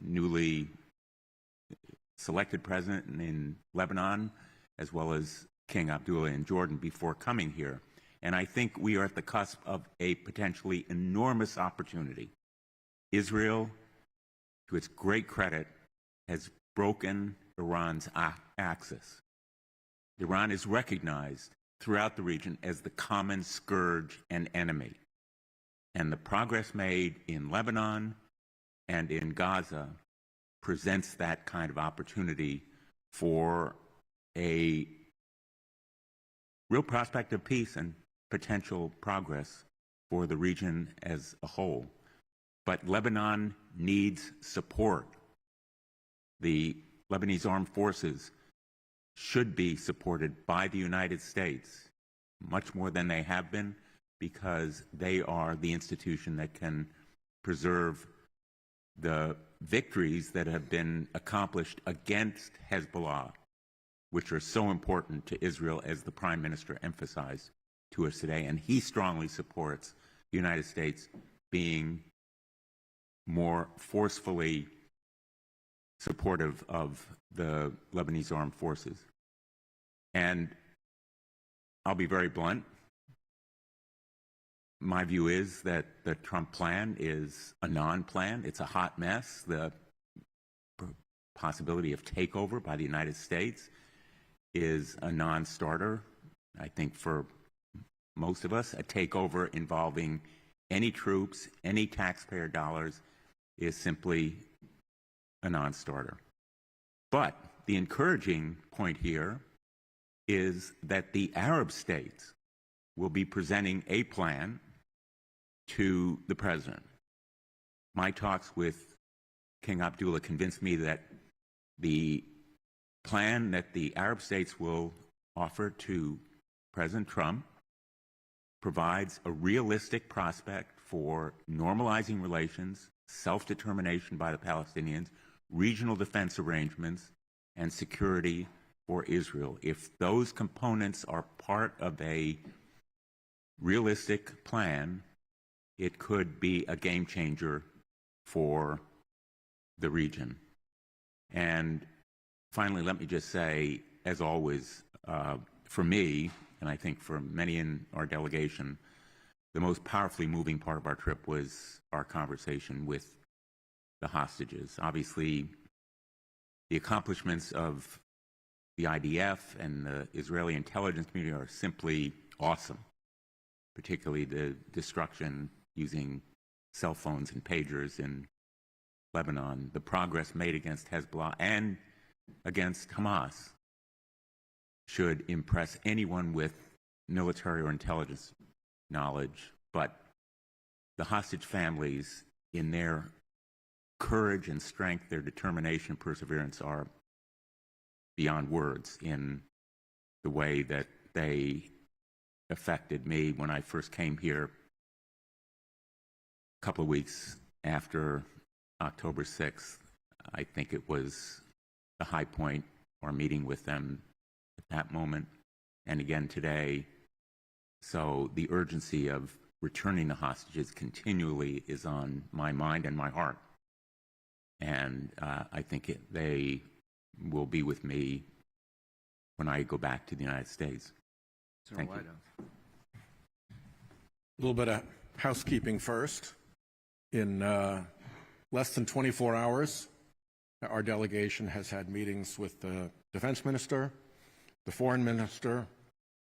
newly selected president in Lebanon, as well as King Abdullah in Jordan before coming here. And I think we are at the cusp of a potentially enormous opportunity. Israel, to its great credit, has broken Iran's axis. Iran is recognized throughout the region as the common scourge and enemy. And the progress made in Lebanon and in Gaza presents that kind of opportunity for a real prospect of peace and potential progress for the region as a whole. But Lebanon needs support. The Lebanese armed forces should be supported by the United States, much more than they have been, because they are the institution that can preserve the victories that have been accomplished against Hezbollah, which are so important to Israel, as the Prime Minister emphasized to us today. And he strongly supports the United States being more forcefully supportive of the Lebanese armed forces. And I'll be very blunt. My view is that the Trump plan is a non-plan. It's a hot mess. The possibility of takeover by the United States is a non-starter. I think for most of us, a takeover involving any troops, any taxpayer dollars is simply a non-starter. But the encouraging point here is that the Arab states will be presenting a plan to the president. My talks with King Abdullah convinced me that the plan that the Arab states will offer to President Trump provides a realistic prospect for normalizing relations, self-determination by the Palestinians, regional defense arrangements, and security for Israel. If those components are part of a realistic plan, it could be a game changer for the region. And finally, let me just say, as always, for me, and I think for many in our delegation, the most powerfully moving part of our trip was our conversation with the hostages. Obviously, the accomplishments of the IDF and the Israeli intelligence community are simply awesome, particularly the destruction using cell phones and pagers in Lebanon, the progress made against Hezbollah and against Hamas should impress anyone with military or intelligence knowledge. But the hostage families, in their courage and strength, their determination, perseverance, are beyond words in the way that they affected me when I first came here a couple of weeks after October 6th. I think it was the high point, our meeting with them at that moment, and again today. So the urgency of returning the hostages continually is on my mind and my heart. And I think they will be with me when I go back to the United States. Thank you. A little bit of housekeeping first. In less than 24 hours, our delegation has had meetings with the defense minister, the foreign minister,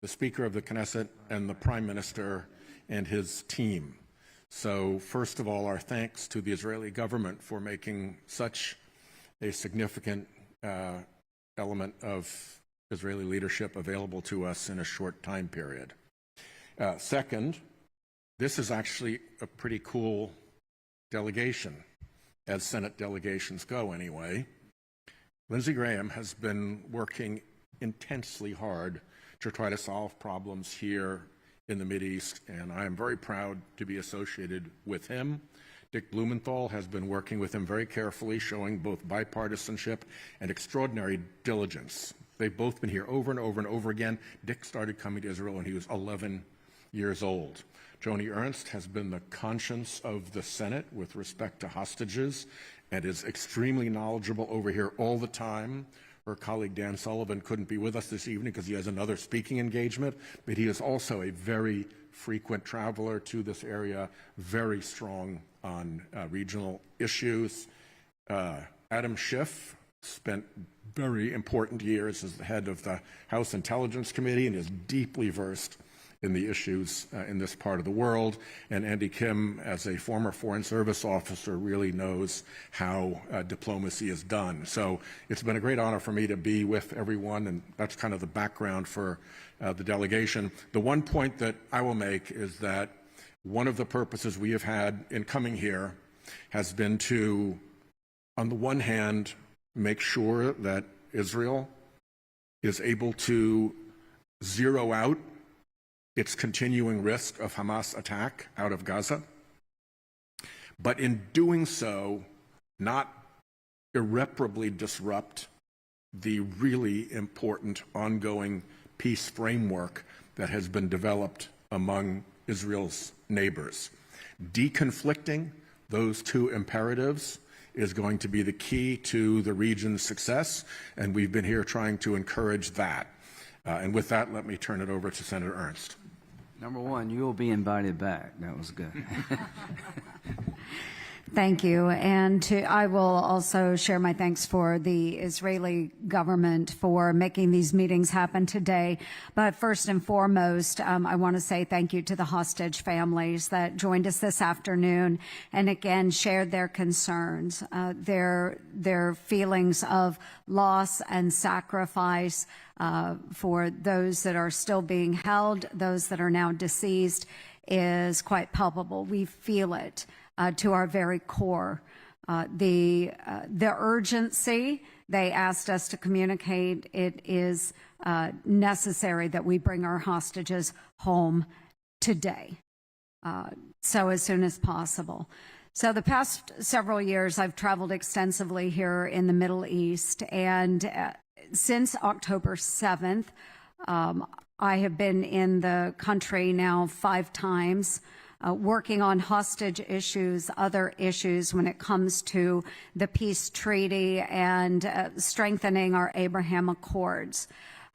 the Speaker of the Knesset, and the Prime Minister and his team. So first of all, our thanks to the Israeli government for making such a significant element of Israeli leadership available to us in a short time period. Second, this is actually a pretty cool delegation, as Senate delegations go anyway. Lindsey Graham has been working intensely hard to try to solve problems here in the Mideast, and I am very proud to be associated with him. Dick Blumenthal has been working with him very carefully, showing both bipartisanship and extraordinary diligence. They've both been here over and over and over again. Dick started coming to Israel when he was 11 years old. Joni Ernst has been the conscience of the Senate with respect to hostages and is extremely knowledgeable over here all the time. Her colleague Dan Sullivan couldn't be with us this evening because he has another speaking engagement, but he is also a very frequent traveler to this area, very strong on regional issues. Adam Schiff spent very important years as the head of the House Intelligence Committee and is deeply versed in the issues in this part of the world. And Andy Kim, as a former Foreign Service officer, really knows how diplomacy is done. So it's been a great honor for me to be with everyone, and that's kind of the background for the delegation. The one point that I will make is that one of the purposes we have had in coming here has been to, on the one hand, make sure that Israel is able to zero out its continuing risk of Hamas attack out of Gaza, but in doing so, not irreparably disrupt the really important ongoing peace framework that has been developed among Israel's neighbors. Deconflicting those two imperatives is going to be the key to the region's success, and we've been here trying to encourage that. And with that, let me turn it over to Senator Ernst. Number one, you will be invited back. That was good. Thank you. And I will also share my thanks for the Israeli government for making these meetings happen today. But first and foremost, I want to say thank you to the hostage families that joined us this afternoon and again shared their concerns, their feelings of loss and sacrifice for those that are still being held, those that are now deceased, is quite palpable. We feel it to our very core. The urgency they asked us to communicate, it is necessary that we bring our hostages home today, so as soon as possible. So the past several years, I've traveled extensively here in the Middle East, and since October 7th, I have been in the country now 5 times, working on hostage issues, other issues when it comes to the peace treaty and strengthening our Abraham Accords.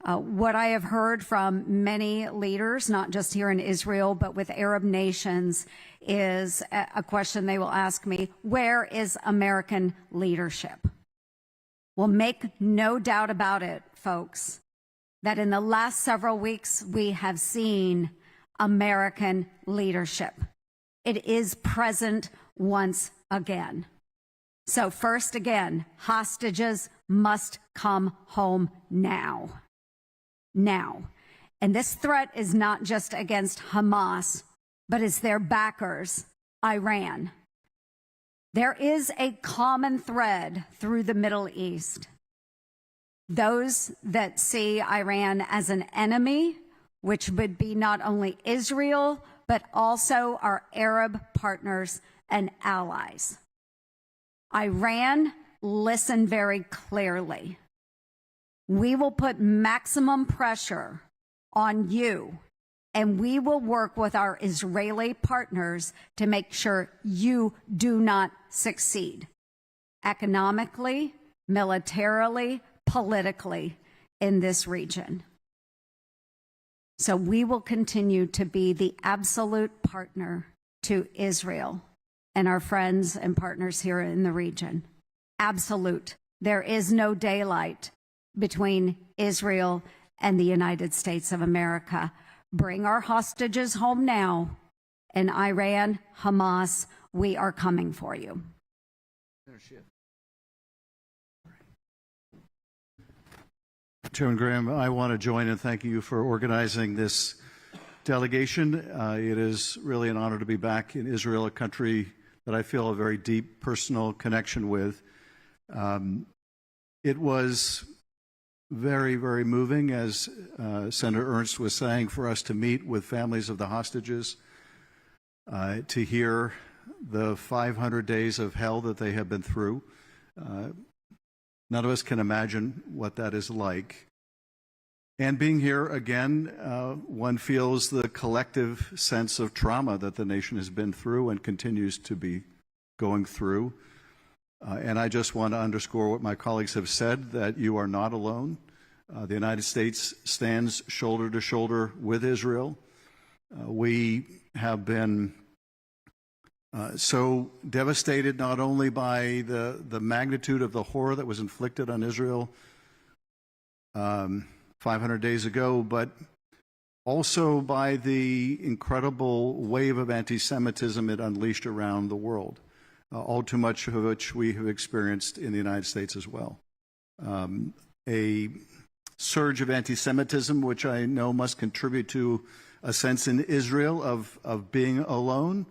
What I have heard from many leaders, not just here in Israel, but with Arab nations, is a question they will ask me: where is American leadership? Well, make no doubt about it, folks, that in the last several weeks we have seen American leadership. It is present once again. So first again, hostages must come home now. Now. And this threat is not just against Hamas, but it's their backers, Iran. There is a common thread through the Middle East. Those that see Iran as an enemy, which would be not only Israel, but also our Arab partners and allies. Iran, listen very clearly. We will put maximum pressure on you, and we will work with our Israeli partners to make sure you do not succeed economically, militarily, politically in this region. So we will continue to be the absolute partner to Israel and our friends and partners here in the region. Absolute. There is no daylight between Israel and the United States of America. Bring our hostages home now. And Iran, Hamas, we are coming for you. Chairman Graham, I want to join in thanking you for organizing this delegation. It is really an honor to be back in Israel, a country that I feel a very deep personal connection with. It was very, very moving, as Senator Ernst was saying, for us to meet with families of the hostages, to hear the 500 days of hell that they have been through. None of us can imagine what that is like. And being here again, one feels the collective sense of trauma that the nation has been through and continues to be going through. And I just want to underscore what my colleagues have said, that you are not alone. The United States stands shoulder to shoulder with Israel. We have been so devastated not only by the magnitude of the horror that was inflicted on Israel 500 days ago, but also by the incredible wave of anti-Semitism it unleashed around the world, all too much of which we have experienced in the United States as well. A surge of anti-Semitism, which I know must contribute to a sense in Israel of being alone,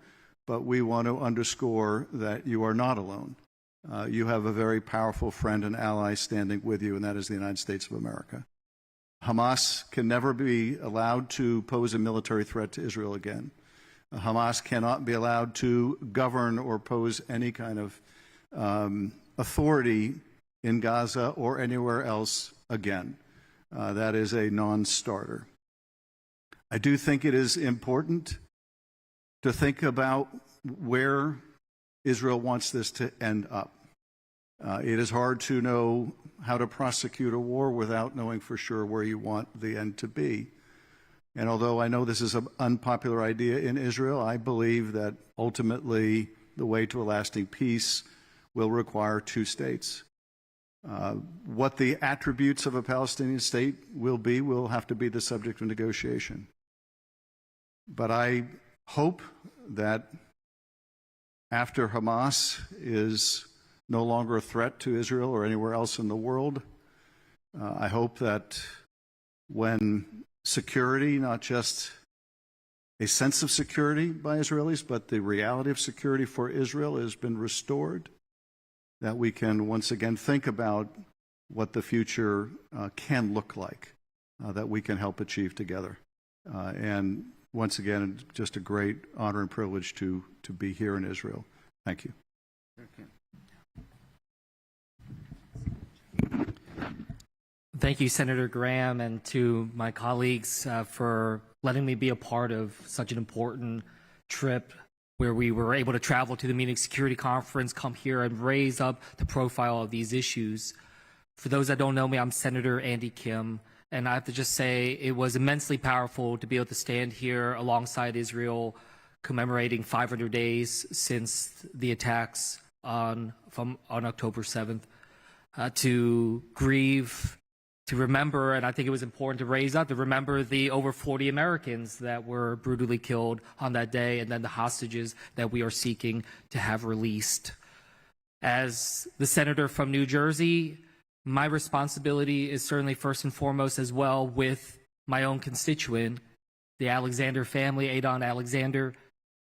but we want to underscore that you are not alone. You have a very powerful friend and ally standing with you, and that is the United States of America. Hamas can never be allowed to pose a military threat to Israel again. Hamas cannot be allowed to govern or pose any kind of authority in Gaza or anywhere else again. That is a non-starter. I do think it is important to think about where Israel wants this to end up. It is hard to know how to prosecute a war without knowing for sure where you want the end to be. And although I know this is an unpopular idea in Israel, I believe that ultimately the way to a lasting peace will require two states. What the attributes of a Palestinian state will have to be the subject of negotiation. But I hope that after Hamas is no longer a threat to Israel or anywhere else in the world, I hope that when security, not just a sense of security by Israelis, but the reality of security for Israel has been restored, that we can once again think about what the future can look like, that we can help achieve together. And once again, just a great honor and privilege to be here in Israel. Thank you. Thank you, Senator Graham, and to my colleagues for letting me be a part of such an important trip where we were able to travel to the Munich Security Conference, come here and raise up the profile of these issues. For those that don't know me, I'm Senator Andy Kim, and I have to just say it was immensely powerful to be able to stand here alongside Israel commemorating 500 days since the attacks on October 7th, to grieve, to remember, and I think it was important to raise up, to remember the over 40 Americans that were brutally killed on that day, and then the hostages that we are seeking to have released. As the senator from New Jersey, my responsibility is certainly first and foremost as well with my own constituent, the Alexander family, Adon Alexander.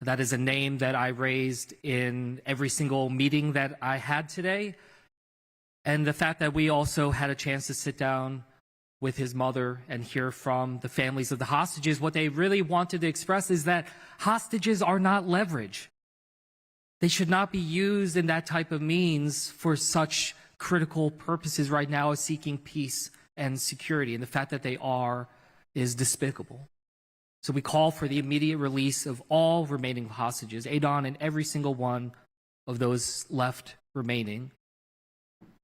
That is a name that I raised in every single meeting that I had today. And the fact that we also had a chance to sit down with his mother and hear from the families of the hostages, what they really wanted to express is that hostages are not leverage. They should not be used in that type of means for such critical purposes right now as seeking peace and security. And the fact that they are is despicable. So we call for the immediate release of all remaining hostages, Adon and every single one of those left remaining.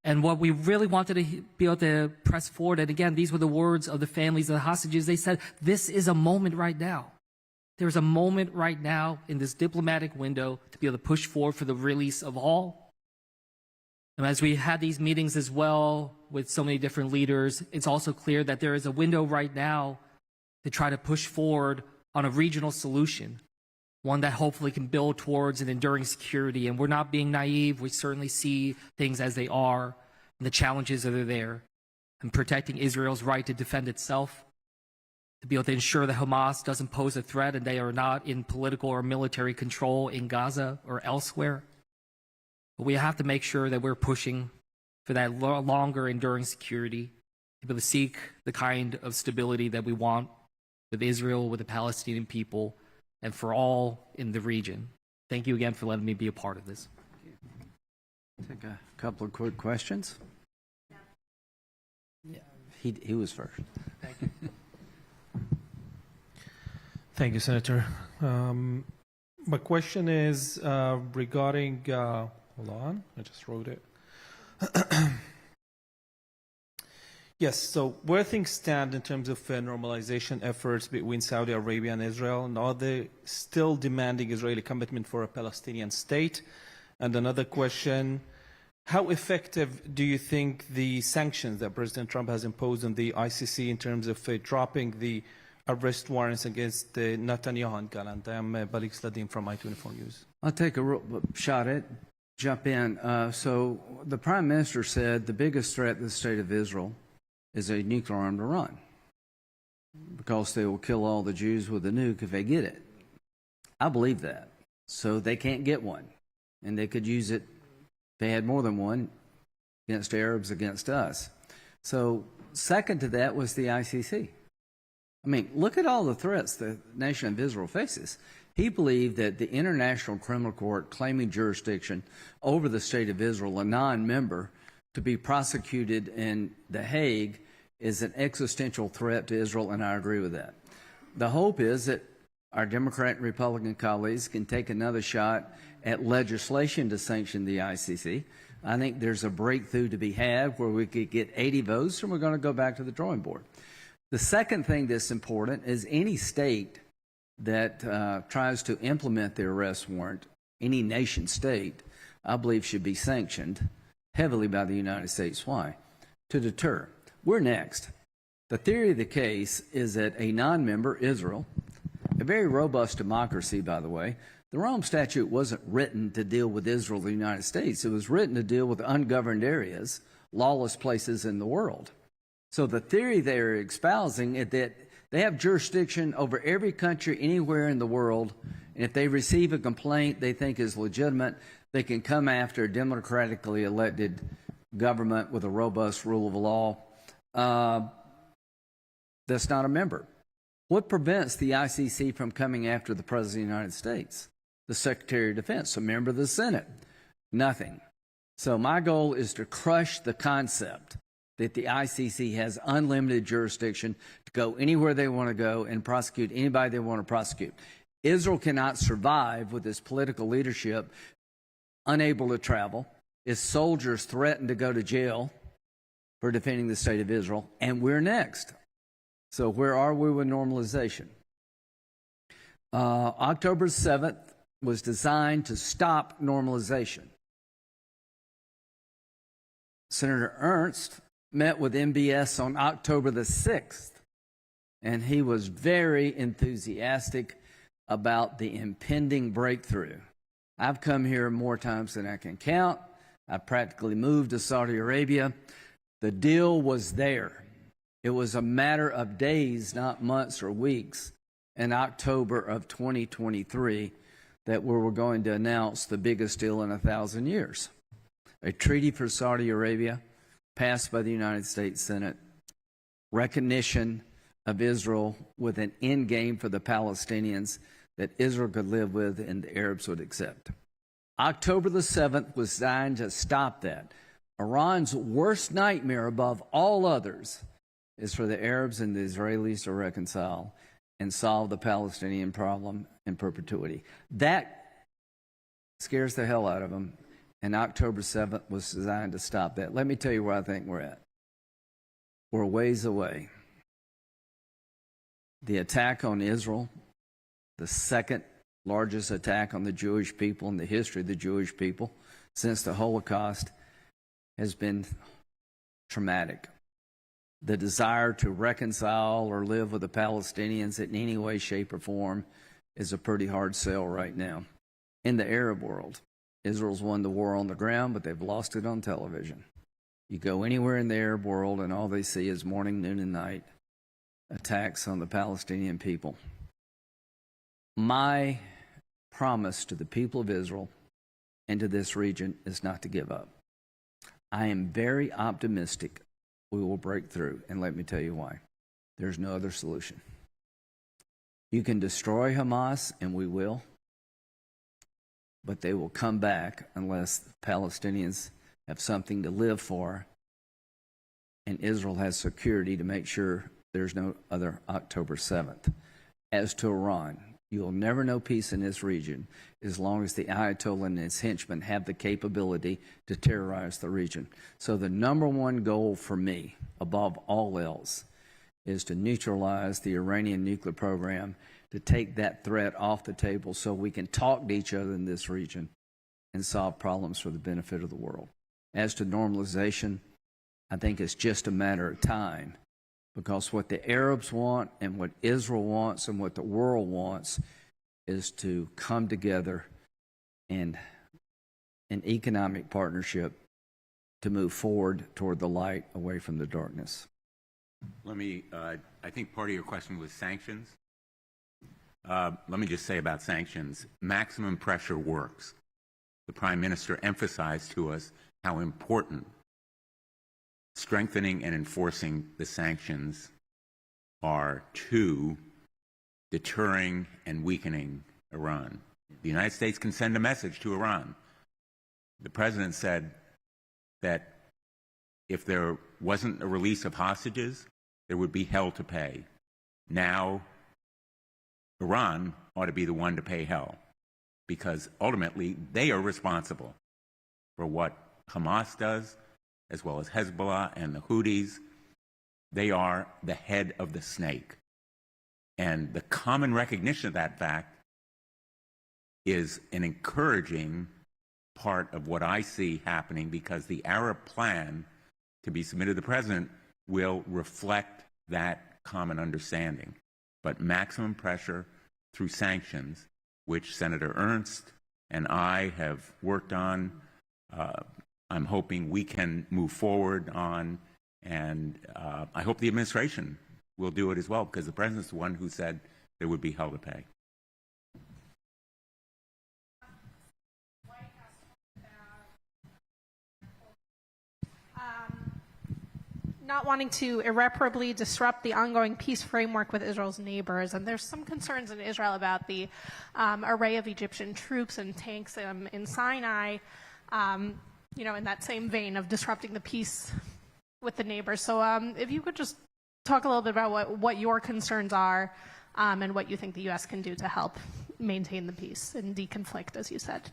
And what we really wanted to be able to press forward, and again, these were the words of the families of the hostages, they said, this is a moment right now. There's a moment right now in this diplomatic window to be able to push forward for the release of all. And as we had these meetings as well with so many different leaders, it's also clear that there is a window right now to try to push forward on a regional solution, one that hopefully can build towards an enduring security. And we're not being naive. We certainly see things as they are and the challenges that are there. And protecting Israel's right to defend itself, to be able to ensure that Hamas doesn't pose a threat and they are not in political or military control in Gaza or elsewhere. But we have to make sure that we're pushing for that longer enduring security, to be able to seek the kind of stability that we want with Israel, with the Palestinian people, and for all in the region. Thank you again for letting me be a part of this. Take a couple of quick questions. He was first. Thank you, Senator. My question is regarding, hold on, I just wrote it. Yes, so where things stand in terms of normalization efforts between Saudi Arabia and Israel, and are they still demanding Israeli commitment for a Palestinian state? And another question, how effective do you think the sanctions that President Trump has imposed on the ICC in terms of dropping the arrest warrants against Netanyahu and Gallant? I am Balik Sladim from I-24 News. I'll take a shot at jump in. So the Prime Minister said the biggest threat to the state of Israel is a nuclear-armed Iran, because they will kill all the Jews with a nuke if they get it. I believe that. So they can't get one, and they could use it if they had more than one against Arabs, against us. So second to that was the ICC. I mean, look at all the threats the nation of Israel faces. He believed that the International Criminal Court claiming jurisdiction over the state of Israel, a non-member, to be prosecuted in The Hague is an existential threat to Israel, and I agree with that. The hope is that our Democrat and Republican colleagues can take another shot at legislation to sanction the ICC. I think there's a breakthrough to be had where we could get 80 votes, and we're going to go back to the drawing board. The second thing that's important is any state that tries to implement the arrest warrant, any nation state, I believe should be sanctioned heavily by the United States. Why? To deter. We're next. The theory of the case is that a non-member, Israel, a very robust democracy, by the way, the Rome Statute wasn't written to deal with Israel, the United States. It was written to deal with ungoverned areas, lawless places in the world. So the theory they're espousing is that they have jurisdiction over every country anywhere in the world, and if they receive a complaint they think is legitimate, they can come after a democratically elected government with a robust rule of law that's not a member. What prevents the ICC from coming after the President of the United States? The Secretary of Defense, a member of the Senate. Nothing. So my goal is to crush the concept that the ICC has unlimited jurisdiction to go anywhere they want to go and prosecute anybody they want to prosecute. Israel cannot survive with its political leadership unable to travel, its soldiers threatened to go to jail for defending the state of Israel, and we're next. So where are we with normalization? October 7th was designed to stop normalization. Senator Ernst met with MBS on October the 6th, and he was very enthusiastic about the impending breakthrough. I've come here more times than I can count. I practically moved to Saudi Arabia. The deal was there. It was a matter of days, not months or weeks, in October of 2023 that we were going to announce the biggest deal in 1,000 years. A treaty for Saudi Arabia passed by the United States Senate, recognition of Israel with an end game for the Palestinians that Israel could live with and the Arabs would accept. October the 7th was designed to stop that. Iran's worst nightmare above all others is for the Arabs and the Israelis to reconcile and solve the Palestinian problem in perpetuity. That scares the hell out of them, and October 7th was designed to stop that. Let me tell you where I think we're at. We're a ways away. The attack on Israel, the second largest attack on the Jewish people in the history of the Jewish people since the Holocaust, has been traumatic. The desire to reconcile or live with the Palestinians in any way, shape, or form is a pretty hard sell right now. In the Arab world, Israel's won the war on the ground, but they've lost it on television. You go anywhere in the Arab world, and all they see is morning, noon, and night attacks on the Palestinian people. My promise to the people of Israel and to this region is not to give up. I am very optimistic we will break through, and let me tell you why. There's no other solution. You can destroy Hamas, and we will, but they will come back unless the Palestinians have something to live for and Israel has security to make sure there's no other October 7th. As to Iran, you'll never know peace in this region as long as the Ayatollah and his henchmen have the capability to terrorize the region. So the number one goal for me, above all else, is to neutralize the Iranian nuclear program, to take that threat off the table so we can talk to each other in this region and solve problems for the benefit of the world. As to normalization, I think it's just a matter of time, because what the Arabs want and what Israel wants and what the world wants is to come together in an economic partnership to move forward toward the light, away from the darkness. Let me, I think part of your question was sanctions. Let me just say about sanctions, maximum pressure works. The Prime Minister emphasized to us how important strengthening and enforcing the sanctions are to deterring and weakening Iran. The United States can send a message to Iran. The President said that if there wasn't a release of hostages, there would be hell to pay. Now, Iran ought to be the one to pay hell, because ultimately they are responsible for what Hamas does, as well as Hezbollah and the Houthis. They are the head of the snake. And the common recognition of that fact is an encouraging part of what I see happening, because the Arab plan to be submitted to the President will reflect that common understanding. But maximum pressure through sanctions, which Senator Ernst and I have worked on, I'm hoping we can move forward on, and I hope the administration will do it as well, because the President's the one who said there would be hell to pay. Not wanting to irreparably disrupt the ongoing peace framework with Israel's neighbors. And there's some concerns in Israel about the array of Egyptian troops and tanks in Sinai, you know, in that same vein of disrupting the peace with the neighbors. So if you could just talk a little bit about what your concerns are and what you think the U.S. can do to help maintain the peace and deconflict, as you said.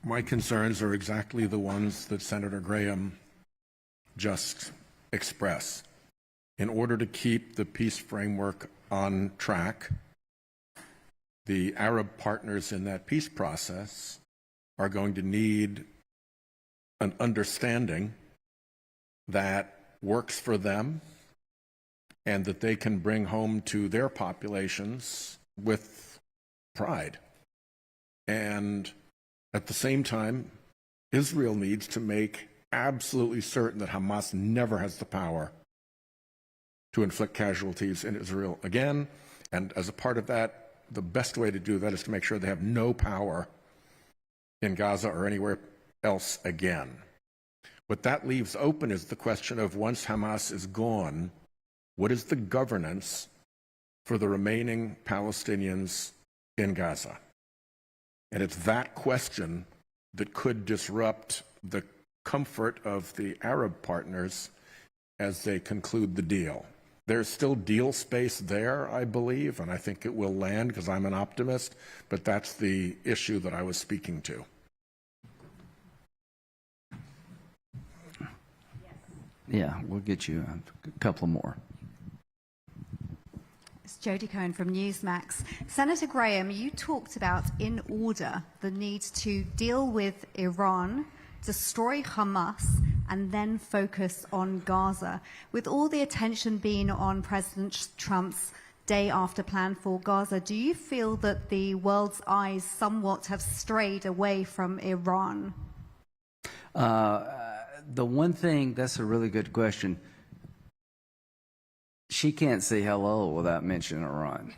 My concerns are exactly the ones that Senator Graham just express. In order to keep the peace framework on track, the Arab partners in that peace process are going to need an understanding that works for them and that they can bring home to their populations with pride. And at the same time, Israel needs to make absolutely certain that Hamas never has the power to inflict casualties in Israel again. And as a part of that, the best way to do that is to make sure they have no power in Gaza or anywhere else again. What that leaves open is the question of, once Hamas is gone, what is the governance for the remaining Palestinians in Gaza? And it's that question that could disrupt the comfort of the Arab partners as they conclude the deal. There's still deal space there, I believe, and I think it will land because I'm an optimist, but that's the issue that I was speaking to. Yeah, we'll get you a couple more. It's Jodie Cohen from Newsmax. Senator Graham, you talked about, in order, the need to deal with Iran, destroy Hamas, and then focus on Gaza. With all the attention being on President Trump's day after plan for Gaza, do you feel that the world's eyes somewhat have strayed away from Iran? The one thing, that's a really good question. She can't say hello without mentioning Iran.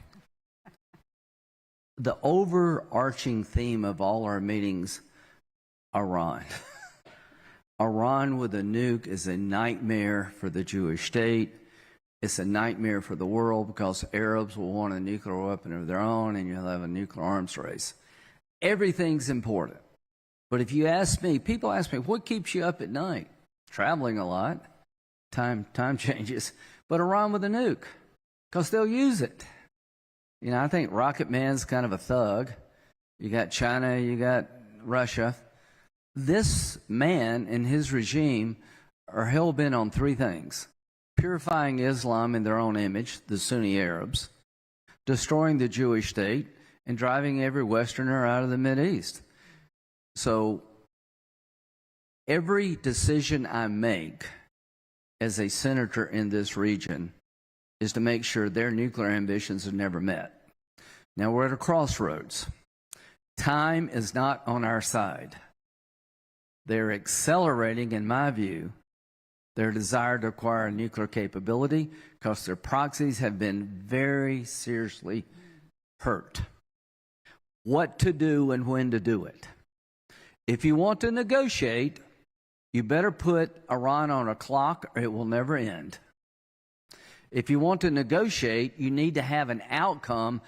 The overarching theme of all our meetings, Iran. Iran with a nuke is a nightmare for the Jewish state. It's a nightmare for the world, because Arabs will want a nuclear weapon of their own, and you'll have a nuclear arms race. Everything's important. But if you ask me, people ask me, what keeps you up at night? traveling a lot. Time changes. But Iran with a nuke, because they'll use it. You know, I think Rocket Man's kind of a thug. You got China, you got Russia. This man and his regime are hell-bent on three things: purifying Islam in their own image, the Sunni Arabs, destroying the Jewish state, and driving every Westerner out of the Mideast. So every decision I make as a senator in this region is to make sure their nuclear ambitions are never met. Now we're at a crossroads. Time is not on our side. They're accelerating, in my view, their desire to acquire nuclear capability because their proxies have been very seriously hurt. What to do and when to do it. If you want to negotiate, you better put Iran on a clock or it will never end. If you want to negotiate, you need to have an outcome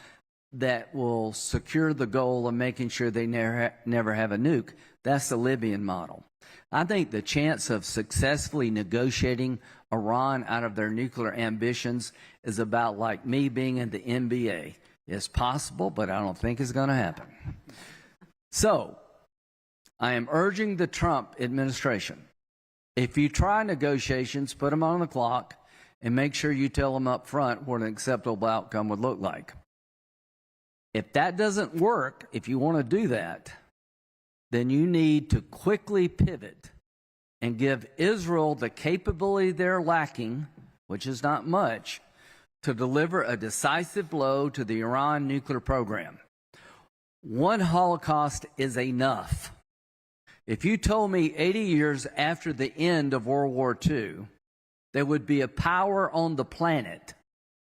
that will secure the goal of making sure they never have a nuke. That's the Libyan model. I think the chance of successfully negotiating Iran out of their nuclear ambitions is about like me being in the NBA. It's possible, but I don't think it's going to happen. So, I am urging the Trump administration, if you try negotiations, put them on the clock and make sure you tell them up front what an acceptable outcome would look like. If that doesn't work, if you want to do that, then you need to quickly pivot and give Israel the capability they're lacking, which is not much, to deliver a decisive blow to the Iran nuclear program. One Holocaust is enough. If you told me 80 years after the end of World War II, there would be a power on the planet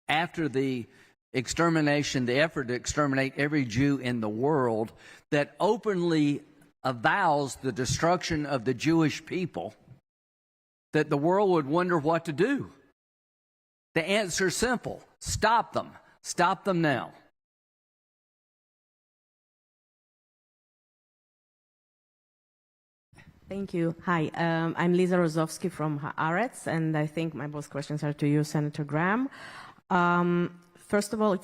after the extermination, the effort to exterminate every Jew in the world, that openly avows the destruction of the Jewish people, that the world would wonder what to do. The answer is simple: stop them. Stop them now. Thank you. Hi, I'm Lisa Rozovsky from Haaretz, and I think my both questions are to you, Senator Graham. First of all,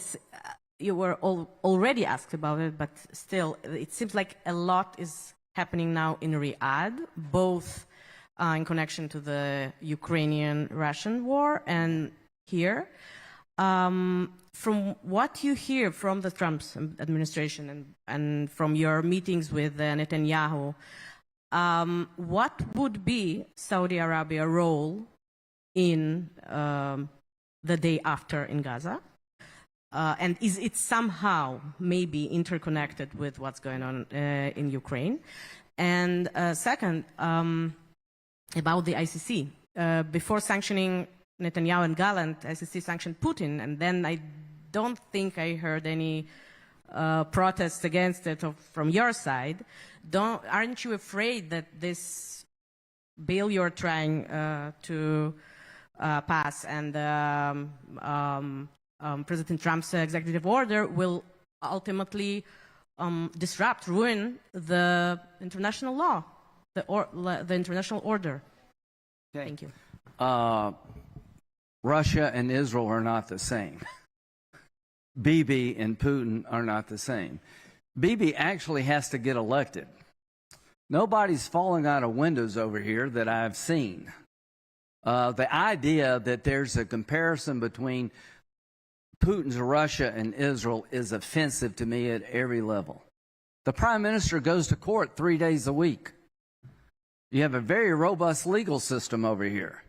you were already asked about it, but still, it seems like a lot is happening now in Riyadh, both in connection to the Ukrainian-Russian war and here. From what you hear from the Trump administration and from your meetings with Netanyahu, what would be Saudi Arabia's role in the day after in Gaza? And is it somehow maybe interconnected with what's going on in Ukraine? And second, about the ICC. Before sanctioning Netanyahu and Gallant, ICC sanctioned Putin, and then I don't think I heard any protests against it from your side. Aren't you afraid that this bill you're trying to pass and President Trump's executive order will ultimately disrupt, ruin the international law, the international order? Okay. Thank you. Russia and Israel are not the same. Bibi and Putin are not the same. Bibi actually has to get elected. Nobody's falling out of windows over here that I've seen. The idea that there's a comparison between Putin's Russia and Israel is offensive to me at every level. The Prime Minister goes to court 3 days a week. You have a very robust legal system over here.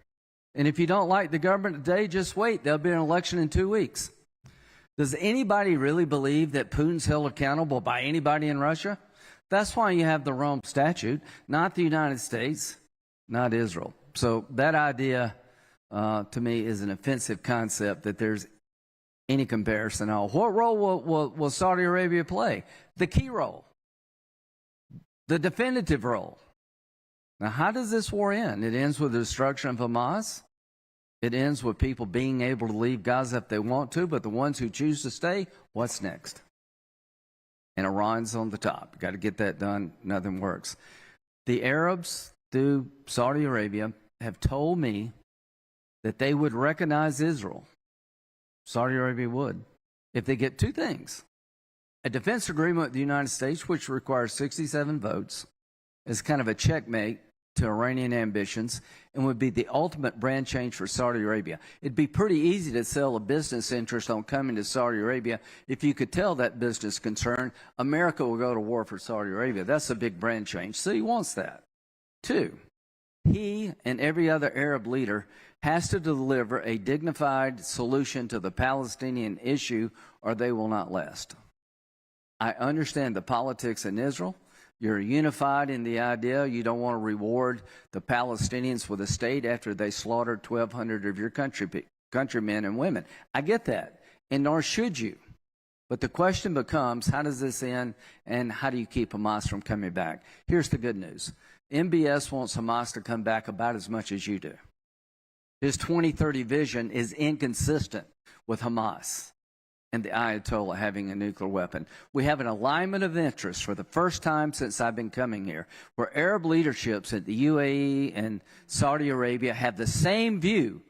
And if you don't like the government today, just wait. There'll be an election in 2 weeks. Does anybody really believe that Putin's held accountable by anybody in Russia? That's why you have the Rome Statute, not the United States, not Israel. So that idea, to me, is an offensive concept that there's any comparison at all. What role will Saudi Arabia play? The key role. The definitive role. Now, how does this war end? It ends with the destruction of Hamas. It ends with people being able to leave Gaza if they want to, but the ones who choose to stay, what's next? And Iran's on the top. Got to get that done. Nothing works. The Arabs, through Saudi Arabia, have told me that they would recognize Israel, Saudi Arabia would, if they get two things. A defense agreement with the United States, which requires 67 votes, is kind of a checkmate to Iranian ambitions and would be the ultimate brand change for Saudi Arabia. It'd be pretty easy to sell a business interest on coming to Saudi Arabia if you could tell that business concern, America will go to war for Saudi Arabia. That's a big brand change. So he wants that. Two, he and every other Arab leader has to deliver a dignified solution to the Palestinian issue or they will not last. I understand the politics in Israel. You're unified in the idea you don't want to reward the Palestinians with a state after they slaughtered 1,200 of your countrymen and women. I get that, and nor should you. But the question becomes, how does this end, and how do you keep Hamas from coming back? Here's the good news. MBS wants Hamas to come back about as much as you do. His 2030 vision is inconsistent with Hamas and the Ayatollah having a nuclear weapon. We have an alignment of interests for the first time since I've been coming here, where Arab leaderships at the UAE and Saudi Arabia have the same view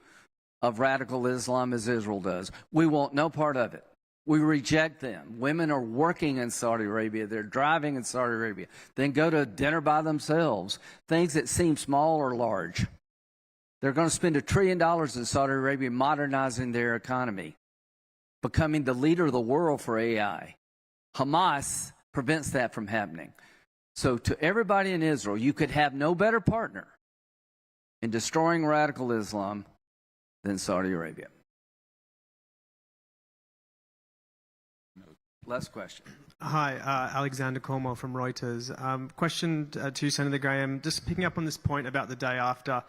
of radical Islam as Israel does. We want no part of it. We reject them. Women are working in Saudi Arabia. They're driving in Saudi Arabia. Then go to dinner by themselves. Things that seem small or large. They're going to spend $1 trillion in Saudi Arabia modernizing their economy, becoming the leader of the world for AI. Hamas prevents that from happening. So to everybody in Israel, you could have no better partner in destroying radical Islam than Saudi Arabia. Last question. Hi, Alexander Cornwell from Reuters. Question to Senator Graham, just picking up on this point about the day after,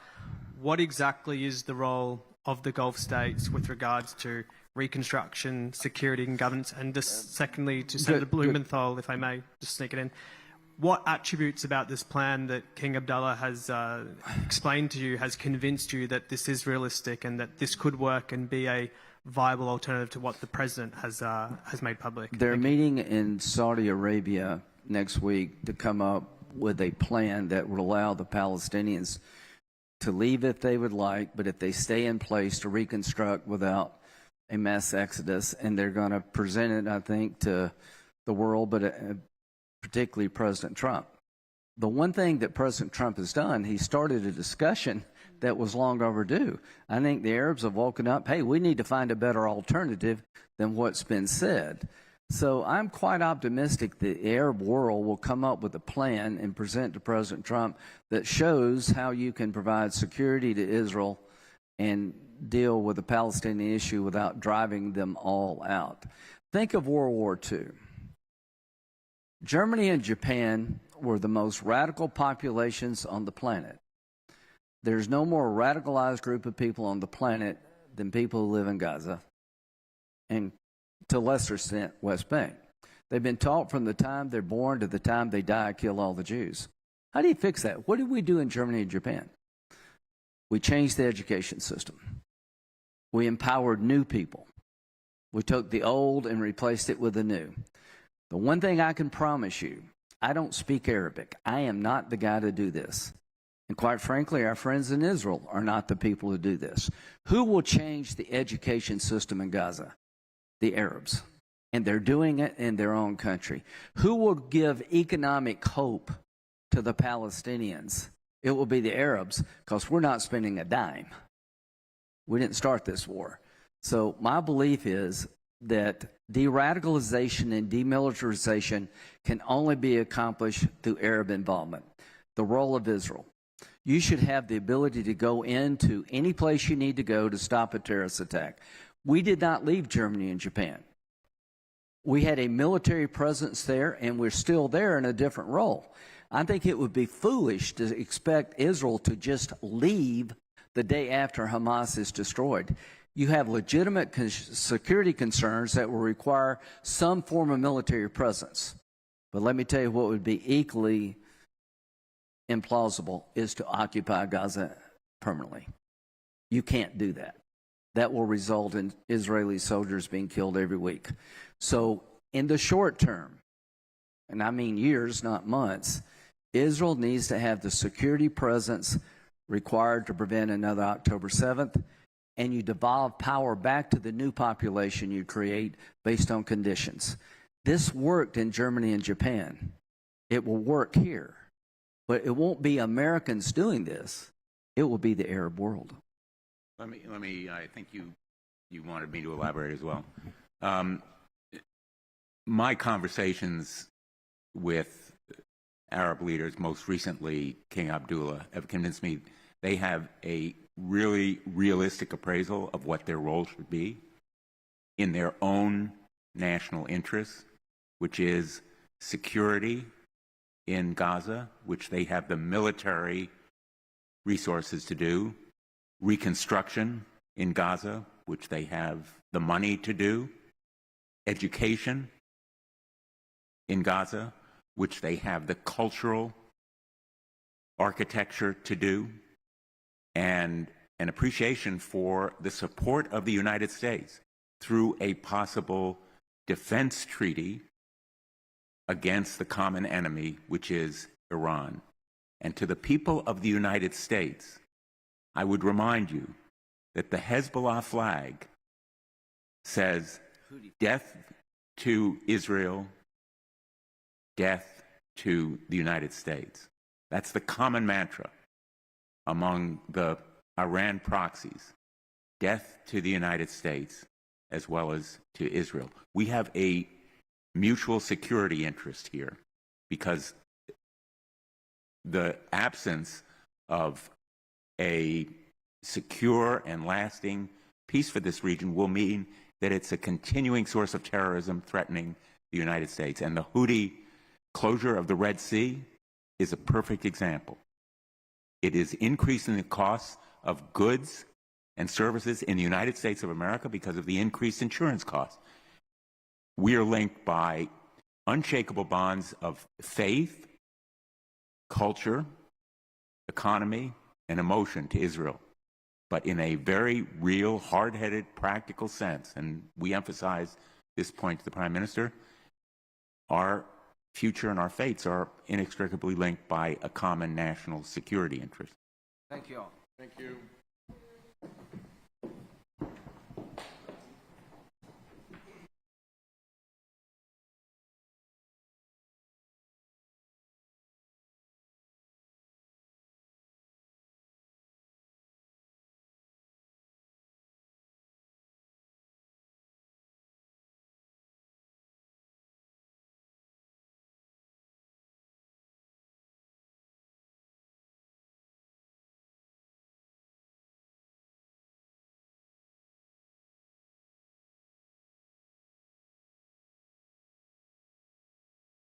what exactly is the role of the Gulf states with regards to reconstruction, security and governance? And just secondly, to Senator Blumenthal, if I may just sneak it in, what attributes about this plan that King Abdullah has explained to you has convinced you that this is realistic and that this could work and be a viable alternative to what the president has made public? They're meeting in Saudi Arabia next week to come up with a plan that would allow the Palestinians to leave if they would like, but if they stay in place, to reconstruct without a mass exodus. And they're going to present it, I think, to the world, but particularly President Trump. The one thing that President Trump has done, he started a discussion that was long overdue. I think the Arabs have woken up, hey, we need to find a better alternative than what's been said. So I'm quite optimistic the Arab world will come up with a plan and present to President Trump that shows how you can provide security to Israel and deal with the Palestinian issue without driving them all out. Think of World War II. Germany and Japan were the most radical populations on the planet. There's no more radicalized group of people on the planet than people who live in Gaza and, to a lesser extent, West Bank. They've been taught from the time they're born to the time they die, kill all the Jews. How do you fix that? What did we do in Germany and Japan? We changed the education system. We empowered new people. We took the old and replaced it with the new. The one thing I can promise you, I don't speak Arabic. I am not the guy to do this. And quite frankly, our friends in Israel are not the people who do this. Who will change the education system in Gaza? The Arabs. And they're doing it in their own country. Who will give economic hope to the Palestinians? It will be the Arabs, because we're not spending a dime. We didn't start this war. So my belief is that de-radicalization and demilitarization can only be accomplished through Arab involvement. The role of Israel. You should have the ability to go into any place you need to go to stop a terrorist attack. We did not leave Germany and Japan. We had a military presence there, and we're still there in a different role. I think it would be foolish to expect Israel to just leave the day after Hamas is destroyed. You have legitimate security concerns that will require some form of military presence. But let me tell you what would be equally implausible is to occupy Gaza permanently. You can't do that. That will result in Israeli soldiers being killed every week. So in the short term, and I mean years, not months, Israel needs to have the security presence required to prevent another October 7th, and you devolve power back to the new population you create based on conditions. This worked in Germany and Japan. It will work here. But it won't be Americans doing this. It will be the Arab world. Let me, I think you wanted me to elaborate as well. My conversations with Arab leaders, most recently King Abdullah, have convinced me they have a really realistic appraisal of what their role should be in their own national interests, which is security in Gaza, which they have the military resources to do, reconstruction in Gaza, which they have the money to do, education in Gaza, which they have the cultural architecture to do, and an appreciation for the support of the United States through a possible defense treaty against the common enemy, which is Iran. And to the people of the United States, I would remind you that the Hezbollah flag says death to Israel, death to the United States. That's the common mantra among the Iran proxies. Death to the United States as well as to Israel. We have a mutual security interest here because the absence of a secure and lasting peace for this region will mean that it's a continuing source of terrorism threatening the United States. And the Houthi closure of the Red Sea is a perfect example. It is increasing the costs of goods and services in the United States of America because of the increased insurance costs. We are linked by unshakable bonds of faith, culture, economy, and emotion to Israel, but in a very real, hard-headed, practical sense. And we emphasize this point to the Prime Minister. Our future and our fates are inextricably linked by a common national security interest. Thank you all. Thank you.